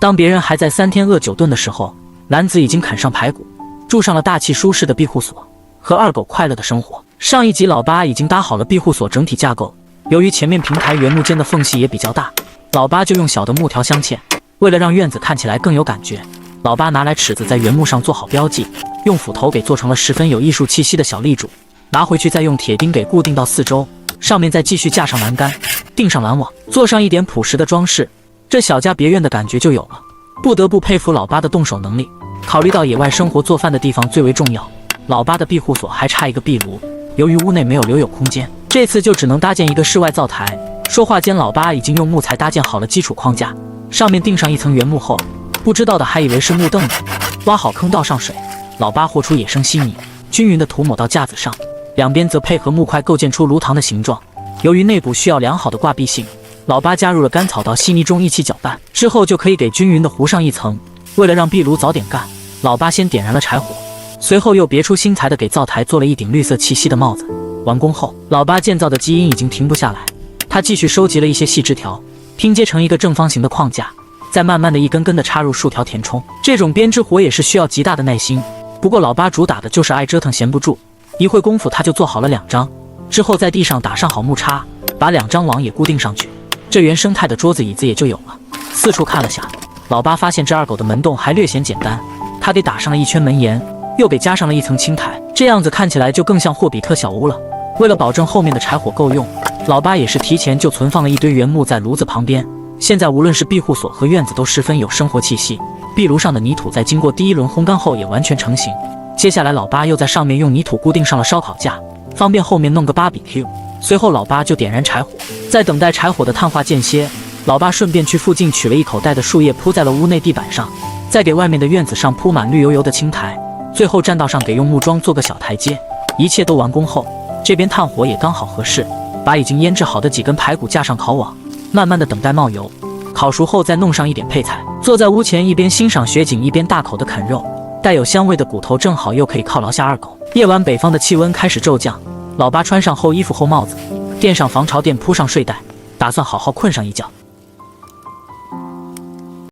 当别人还在3天饿9顿的时候，男子已经啃上排骨，住上了大气舒适的庇护所，和二狗快乐的生活。上一集老八已经搭好了庇护所整体架构，由于前面平台原木间的缝隙也比较大，老八就用小的木条镶嵌。为了让院子看起来更有感觉，老八拿来尺子在原木上做好标记，用斧头给做成了十分有艺术气息的小立柱，拿回去再用铁钉给固定到四周，上面再继续架上栏杆，钉上拦网，做上一点朴实的装饰，这小家别院的感觉就有了。不得不佩服老八的动手能力。考虑到野外生活做饭的地方最为重要，老八的庇护所还差一个壁炉，由于屋内没有留有空间，这次就只能搭建一个室外灶台。说话间，老八已经用木材搭建好了基础框架，上面钉上一层原木后，不知道的还以为是木凳呢。挖好坑，倒上水，老八和出野生稀泥，均匀地涂抹到架子上，两边则配合木块构建出炉膛的形状。由于内部需要良好的挂壁性，老八加入了干草到稀泥中一起搅拌，之后就可以给均匀地糊上一层。为了让壁炉早点干，老八先点燃了柴火，随后又别出心裁地给灶台做了一顶绿色气息的帽子。完工后，老八建造的基因已经停不下来，他继续收集了一些细枝条，拼接成一个正方形的框架，再慢慢的一根根的插入竖条填充。这种编织活也是需要极大的耐心，不过老八主打的就是爱折腾闲不住，一会功夫他就做好了2张，之后在地上打上好木叉，把2张网也固定上去，这原生态的桌子椅子也就有了。四处看了下，老八发现这二狗的门洞还略显简单，他给打上了一圈门檐，又给加上了一层青苔，这样子看起来就更像霍比特小屋了。为了保证后面的柴火够用，老八也是提前就存放了一堆原木在炉子旁边。现在无论是庇护所和院子都十分有生活气息，壁炉上的泥土在经过第一轮烘干后也完全成型。接下来老八又在上面用泥土固定上了烧烤架，方便后面弄个 BBQ。随后老八就点燃柴火，在等待柴火的碳化间歇，老八顺便去附近取了一口袋的树叶铺在了屋内地板上，再给外面的院子上铺满绿油油的青苔，最后栈道上给用木桩做个小台阶。一切都完工后，这边炭火也刚好合适，把已经腌制好的几根排骨架上烤网，慢慢的等待冒油，烤熟后再弄上一点配菜。坐在屋前一边欣赏雪景一边大口的啃肉，带有香味的骨头正好又可以犒劳下二狗。夜晚北方的气温开始骤降，老八穿上厚衣服厚帽子，垫上防潮垫，铺上睡袋，打算好好困上一觉。